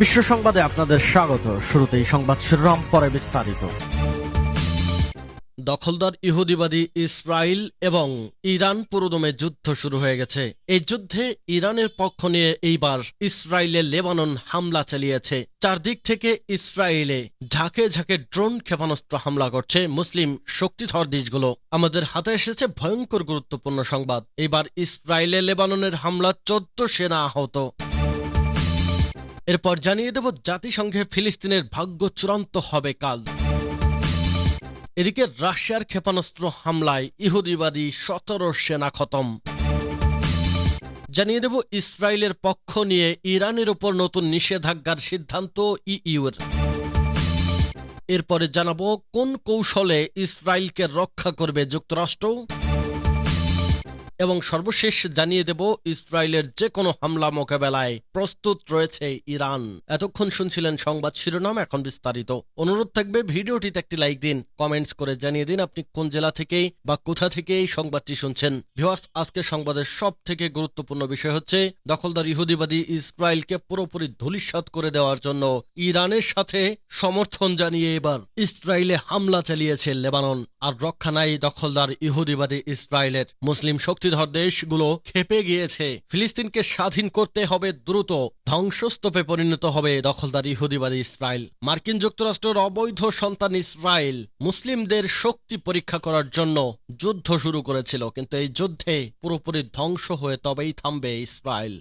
বিশ্ব সংবাদে আপনাদের স্বাগত। শুরুতেই সংবাদ শিরোনাম, পরে বিস্তারিত। দখলদার ইহুদিবাদী ইসরায়েল এবং ইরান পুরোদমে যুদ্ধ শুরু হয়ে গেছে। এই যুদ্ধে ইরানের পক্ষ নিয়ে এইবার ইসরায়েলে লেবানন হামলা চালিয়েছে। চারদিক থেকে ইসরায়েলে ঝাঁকে ঝাঁকে ড্রোন ক্ষেপণাস্ত্র হামলা করছে মুসলিম শক্তিধর দেশগুলো। আমাদের হাতে এসেছে ভয়ঙ্কর গুরুত্বপূর্ণ সংবাদ। এবার ইসরায়েলে লেবাননের হামলা 14 সেনা আহত। এরপর জানিয়ে দেব জাতিসংঘে ফিলিস্তিনের ভাগ্য চূড়ান্ত হবে কাল। এদিকে রাশিয়ার ক্ষেপণাস্ত্র হামলায় ইহুদিবাদী 17 সেনা খতম। জানিয়ে দেব ইসরায়েলের পক্ষ নিয়ে ইরানের উপর নতুন নিষেধাজ্ঞার সিদ্ধান্ত ইইউর। এরপরে জানাবো কোন কৌশলে ইসরায়েলকে রক্ষা করবে যুক্তরাষ্ট্র। এবং সর্বশেষ জানিয়ে দেব ইসরায়েলের যে কোনো হামলা মোকাবেলায় প্রস্তুত রয়েছে ইরান। এতক্ষণ শুনছিলেন সংবাদ শিরোনাম, এখন বিস্তারিত। অনুরোধ থাকবে ভিডিওটিতে একটি লাইক দিন, কমেন্টস করে জানিয়ে দিন আপনি কোন জেলা থেকে বা কোথা থেকে এই সংবাদটি শুনছেন। ভিউয়ার্স, আজকে সংবাদের সব থেকে গুরুত্বপূর্ণ বিষয় হচ্ছে দখলদার ইহুদিবাদী ইসরায়েলকে পুরোপুরি ধূলিসাৎ করে দেওয়ার জন্য ইরানের সাথে সমর্থন জানিয়ে এবার ইসরায়েলে হামলা চালিয়েছে লেবানন। আর রক্ষা নাই দখলদার ইহুদিবাদী ইসরায়েলের। মুসলিম শক্তিধর দেশগুলো ক্ষেপে গিয়েছে। ফিলিস্তিনকে স্বাধীন করতে হবে দ্রুত, ধ্বংসস্তূপে পরিণত হবে দখলদার ইহুদিবাদী ইসরায়েল। মার্কিন যুক্তরাষ্ট্রের অবৈধ সন্তান ইসরায়েল মুসলিমদের শক্তি পরীক্ষা করার জন্য যুদ্ধ শুরু করেছিল, কিন্তু এই যুদ্ধে পুরোপুরি ধ্বংস হয়ে তবেই থামবে ইসরায়েল।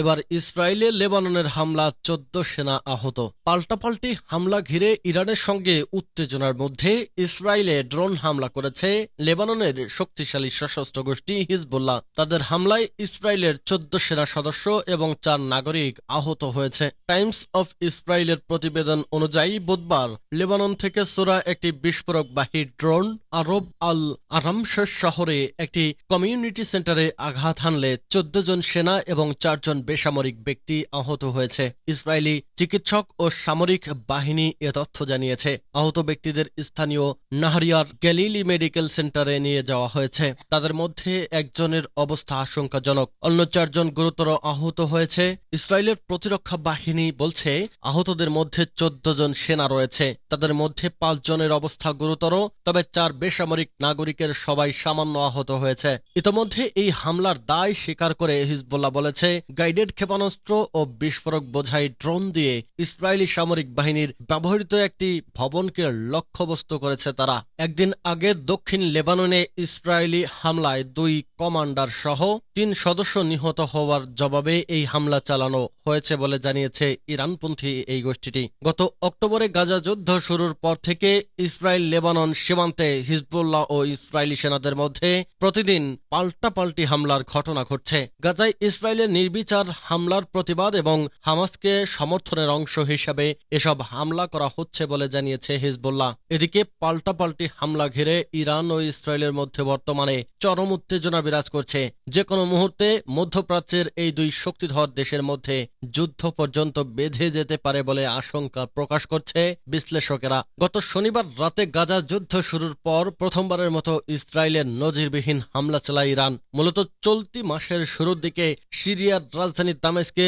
এবার ইসরায়েলে লেবাননের হামলা 14 সেনা আহত। পাল্টাপাল্টি হামলা ঘিরে ইরানের সঙ্গে উত্তেজনার মধ্যে ইসরায়েলে ড্রোন হামলা করেছে লেবাননের শক্তিশালী সশস্ত্র গোষ্ঠী হিজবুল্লাহ। তাদের হামলায় ইসরায়েলের 14 সেনা সদস্য এবং 4 নাগরিক আহত হয়েছে। টাইমস অফ ইসরায়েলের প্রতিবেদন অনুযায়ী বুধবার লেবানন থেকে ছোড়া একটি বিস্ফোরকবাহী ড্রোন আরব আল আরামশের শহরে একটি কমিউনিটি সেন্টারে আঘাত হানলে 14 জন সেনা এবং 4 জন বেসামরিক ব্যক্তি আহত হয়েছে। ইসরায়েলি চিকিৎসক ও সামরিক বাহিনী এ তথ্য জানিয়েছে। আহত ব্যক্তিদের স্থানীয় নাহারিয়ার গ্যালিলি মেডিকেল সেন্টারে নিয়ে যাওয়া হয়েছে। তাদের মধ্যে একজনের অবস্থা আশঙ্কাজনক, অন্য 4 জন গুরুতর আহত হয়েছে। ইসরায়েলের প্রতিরক্ষা বাহিনী বলছে আহতদের মধ্যে 14 জন সেনা রয়েছে। তাদের মধ্যে 5 জনের অবস্থা গুরুতর, তবে 4 বেসামরিক নাগরিকের সবাই সামান্য আহত হয়েছে। ইতোমধ্যে এই হামলার দায় স্বীকার করে হিজবুল্লাহ বলেছে গাইডেড ক্ষেপণাস্ত্র ও বিস্ফোরক বোঝাই ড্রোন দিয়ে ইসরায়েলি সামরিক বাহিনীর ব্যবহৃত একটি ভবনকে লক্ষ্যবস্তু করেছে তারা। একদিন আগে দক্ষিণ লেবাননে ইসরায়েলি হামলায় 2 কমান্ডার সহ 3 সদস্য নিহত হওয়ার জবাবে এই হামলা চালানো হয়েছে বলে জানিয়েছে ইরানপন্থী এই গোষ্ঠীটি। গত অক্টোবরে গাজা যুদ্ধ শুরুর পর থেকে ইসরায়েল লেবানন সীমান্তে হিজবুল্লাহ ও ইসরায়েলি সেনাদের মধ্যে প্রতিদিন পাল্টাপাল্টি হামলার ঘটনা ঘটছে। গাজায় ইসরায়েলের নির্বিচার হামলার প্রতিবাদ এবং হামাসকে সমর্থনের অংশ হিসাবে এসব হামলা করা হচ্ছে বলে জানিয়েছে হিজবুল্লাহ। এদিকে পাল্টাপাল্টি হামলা ঘিরে ইরান ও ইসরায়েলের মধ্যে বর্তমানে চরম উত্তেজনা বিরাজ করছে। যে কোনো মুহূর্তে মধ্যপ্রাচ্যের এই 2 শক্তিধর দেশের মধ্যে যুদ্ধ পর্যন্ত বেঁধে যেতে পারে বলে আশঙ্কা প্রকাশ করছে বিশ্লেষকেরা। গত শনিবার রাতে গাজা যুদ্ধ শুরুর পর প্রথমবারের মতো ইসরায়েলের নজিরবিহীন হামলা চালায় ইরান। মূলত চলতি মাসের শুরুর দিকে সিরিয়ার রাজধানী দামেস্কে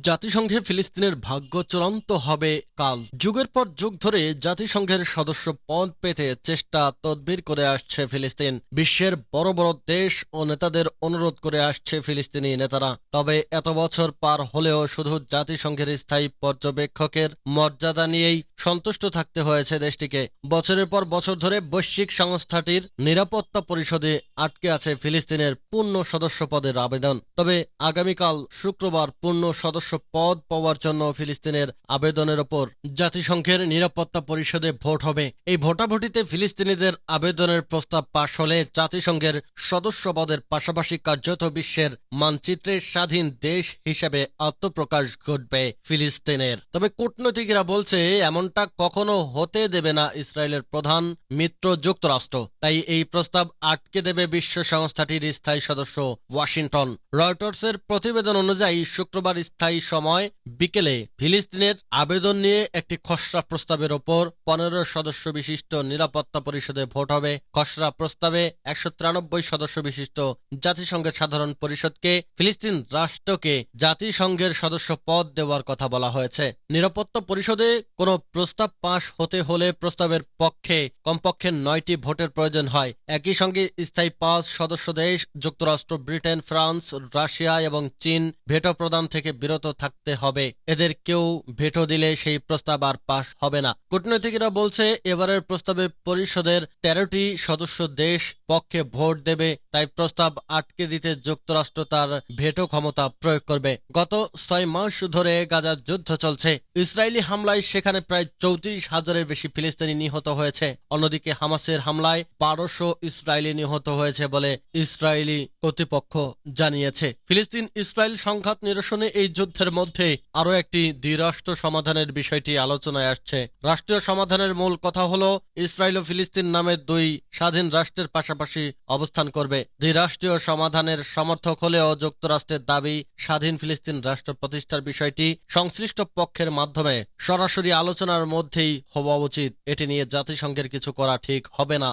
জাতিসংঘে ফিলিস্তিনের ভাগ্য চূড়ান্ত হবে কাল। যুগের পর যুগ ধরে জাতিসংঘের সদস্য পদ পেতে চেষ্টা তদবির করে আসছে ফিলিস্তিন। বিশ্বের বড় বড় দেশ ও নেতাদের অনুরোধ করে আসছে ফিলিস্তিনি নেতারা। তবে এত বছর পার হলেও শুধু জাতিসংঘের স্থায়ী পর্যবেক্ষকের মর্যাদা নিয়েই সন্তুষ্ট থাকতে হয়েছে দেশটিকে। বছরের পর বছর ধরে বৈশ্বিক সংস্থাটির নিরাপত্তা পরিষদে আটকে আছে ফিলিস্তিনের পূর্ণ সদস্য পদের আবেদন। তবে আগামীকাল শুক্রবার পূর্ণ সদস্য পদ পাওয়ার জন্য ফিলিস্তিনের আবেদনের ওপর জাতিসংঘের নিরাপত্তা পরিষদে ভোট হবে। এই ভোটাভুটিতে ফিলিস্তিনিদের আবেদনের প্রস্তাব পাশ হলে জাতিসংঘের সদস্য পদের পাশাপাশি কার্যত বিশ্বের মানচিত্রে স্বাধীন দেশ হিসেবে আত্মপ্রকাশ ঘটবে ফিলিস্তিনের। তবে কূটনীতিকেরা বলছে এমন এমনটা কখনো হতে দেবে না ইসরায়েলের প্রধান মিত্র যুক্তরাষ্ট্র। তাই এই প্রস্তাব আটকে দেবে বিশ্ব সংস্থাটির স্থায়ী সদস্য ওয়াশিংটন। রয়টার্সের প্রতিবেদন অনুযায়ী শুক্রবার স্থায়ী সময় বিকেলে ফিলিস্তিনের আবেদন নিয়ে একটি খসড়া প্রস্তাবের ওপর 15 সদস্য বিশিষ্ট নিরাপত্তা পরিষদে ভোট হবে। খসড়া প্রস্তাবে 193 সদস্য বিশিষ্ট জাতিসংঘের সাধারণ পরিষদকে ফিলিস্তিন রাষ্ট্রকে জাতিসংঘের সদস্য পদ দেওয়ার কথা বলা হয়েছে। নিরাপত্তা পরিষদে কোনো প্রস্তাব পাশ হতে হলে প্রস্তাবের পক্ষে কমপক্ষে 9টি ভোটের প্রয়োজন হয়। একই সঙ্গে স্থায়ী 5 সদস্য দেশ যুক্তরাষ্ট্র, ব্রিটেন, ফ্রান্স, রাশিয়া এবং চীন ভেটো প্রদান থেকে বিরত থাকতে হবে। এদের কেউ ভেটো দিলে সেই প্রস্তাব আর পাশ হবে না। কূটনীতিকরা বলছে এবারের প্রস্তাবে পরিষদের 13টি সদস্য দেশ পক্ষে ভোট দেবে, তাই প্রস্তাব আটকে দিতে যুক্তরাষ্ট্র তার ভেটো ক্ষমতা প্রয়োগ করবে। গত 6 মাস ধরে গাজার যুদ্ধ চলছে। ইসরায়েলি হামলায় সেখানে প্রায় 34,000-এর বেশি ফিলিস্তিনি নিহত হয়েছে। অন্যদিকে হামাসের হামলায় 1200 ইসরায়েলি নিহত হয়েছে বলে ইসরায়েলি কর্তৃপক্ষ জানিয়েছে। ফিলিস্তিন ইসরায়েল সংঘাত নিরসনে এই যুদ্ধের মধ্যে আরও একটি দ্বিরাষ্ট্র সমাধানের বিষয়টি আলোচনায় আসছে। রাষ্ট্রীয় সমাধানের মূল কথা হলো ইসরায়েল ও ফিলিস্তিন নামে 2 স্বাধীন রাষ্ট্রের পাশাপাশি অবস্থান করবে। দ্বিরাষ্ট্রীয় সমাধানের সমর্থক হলেও যুক্তরাষ্ট্রের দাবি স্বাধীন ফিলিস্তিন রাষ্ট্র প্রতিষ্ঠার বিষয়টি সংশ্লিষ্ট পক্ষের মাধ্যমে সরাসরি আলোচনার মধ্যেই হওয়া উচিত। এটি নিয়ে জাতিসংঘের কিছু করা ঠিক হবে না।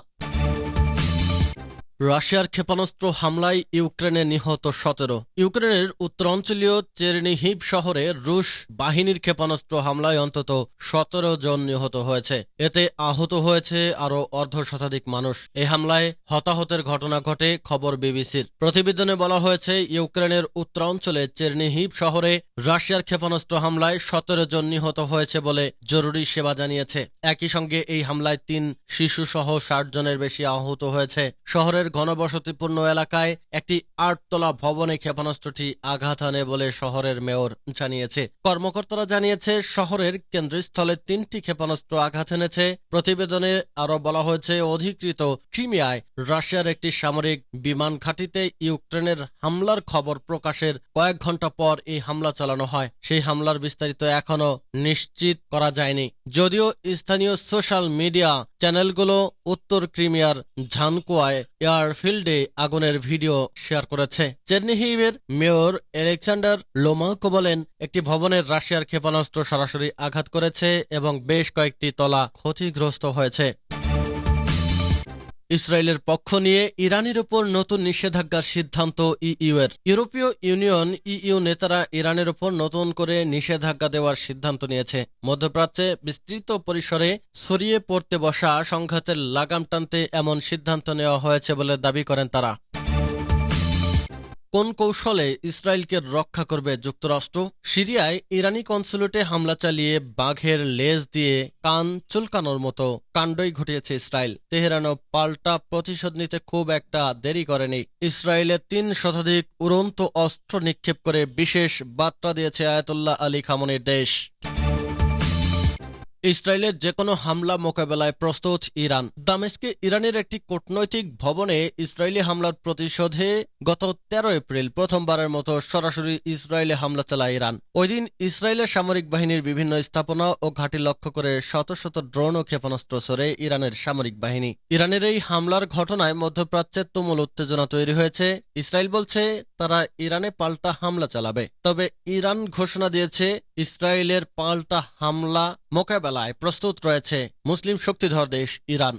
রাশিয়ার ক্ষেপণাস্ত্র হামলায় ইউক্রেনে নিহত 17। ইউক্রেনের উত্তরাঞ্চলীয় চেরনিহিভ শহরে রুশ বাহিনীর ক্ষেপণাস্ত্র হামলায় অন্তত 17 জন নিহত হয়েছে। এতে আহত হয়েছে আরও অর্ধশতাধিক মানুষ। এই হামলায় হতাহতের ঘটনা ঘটে, খবর বিবিসির। প্রতিবেদনে বলা হয়েছে ইউক্রেনের উত্তরাঞ্চলে চেরনিহিভ শহরে রাশিয়ার ক্ষেপণাস্ত্র হামলায় 17 জন নিহত হয়েছে বলে জরুরি সেবা জানিয়েছে। একই সঙ্গে এই হামলায় 3 শিশুসহ 60 জনের বেশি আহত হয়েছে। শহরের ঘনবসতিপূর্ণ এলাকায় একটি 8তলা ভবনে ক্ষেপণাস্ত্রটি আঘাত হানে বলে শহরের মেয়র জানিয়েছে। কর্মকর্তারা জানিয়েছে শহরের কেন্দ্রস্থলে 3টি ক্ষেপণাস্ত্র আঘাত এনেছে। প্রতিবেদনে আরও বলা হয়েছে অধিকৃত ক্রিমিয়ায় রাশিয়ার একটি সামরিক বিমান ঘাঁটিতে ইউক্রেনের হামলার খবর প্রকাশের কয়েক ঘন্টা পর এই হামলা চালানো হয়। সেই হামলার বিস্তারিত এখনো নিশ্চিত করা যায়নি, যদিও স্থানীয় সোশ্যাল মিডিয়া চ্যানেলগুলো উত্তর ক্রিমিয়ার ঝানকোয়ায় এয়ারফিল্ডে আগুনের ভিডিও শেয়ার করেছে। চেরনিহিভের মেয়র আলেক্সান্ডার লোমাকো বলেন, একটি ভবনের রাশিয়ার ক্ষেপণাস্ত্র সরাসরি আঘাত করেছে এবং বেশ কয়েকটি তলা ক্ষতিগ্রস্ত হয়েছে। ইসরায়েলের পক্ষ নিয়ে ইরানের উপর নতুন নিষেধাজ্ঞার সিদ্ধান্ত ইইউর। ইউরোপীয় ইউনিয়ন ইইউ নেতারা ইরানের উপর নতুন করে নিষেধাজ্ঞা দেওয়ার সিদ্ধান্ত নিয়েছে। মধ্যপ্রাচ্যে বিস্তৃত পরিসরে ছড়িয়ে পড়তে বসা সংঘাতের লাগাম টানতে এমন সিদ্ধান্ত নেওয়া হয়েছে বলে দাবি করেন তারা। কোন কৌশলে ইসরায়েলকে রক্ষা করবে যুক্তরাষ্ট্র? সিরিয়ায় ইরানি কনসুলেটে হামলা চালিয়ে বাঘের লেজ দিয়ে কান চুলকানোর মতো কাণ্ডই ঘটিয়েছে ইসরায়েল। তেহরানও পাল্টা প্রতিশোধ নিতে খুব একটা দেরি করেনি। ইসরায়েলের 3 শতাধিক উড়ন্ত অস্ত্র নিক্ষেপ করে বিশেষ বার্তা দিয়েছে আয়াতুল্লাহ আলী খামেনির দেশ। ইসরায়েলের যেকোনো হামলা মোকাবেলায় প্রস্তুত ইরান। দামেস্কে ইরানের একটি কূটনৈতিক ভবনে ইসরায়েলি হামলার প্রতিশোধে গত 13 এপ্রিল প্রথমবারের মতো সরাসরি ইসরায়েলে হামলা চালায় ইরান। ওই দিন ইসরায়েলের সামরিক বাহিনীর বিভিন্ন স্থাপনা ও ঘাঁটি লক্ষ্য করে শত শত ড্রোন ও ক্ষেপণাস্ত্র ছোড়ে ইরানের সামরিক বাহিনী। ইরানের এই হামলার ঘটনায় মধ্যপ্রাচ্যে তুমুল উত্তেজনা তৈরি হয়েছে। ইসরায়েল বলছে তারা ইরানে পাল্টা হামলা চালাবে, তবে ইরান ঘোষণা দিয়েছে ইসরায়েলের পাল্টা হামলা মোকাবেলায় প্রস্তুত রয়েছে মুসলিম শক্তিধর দেশ ইরান।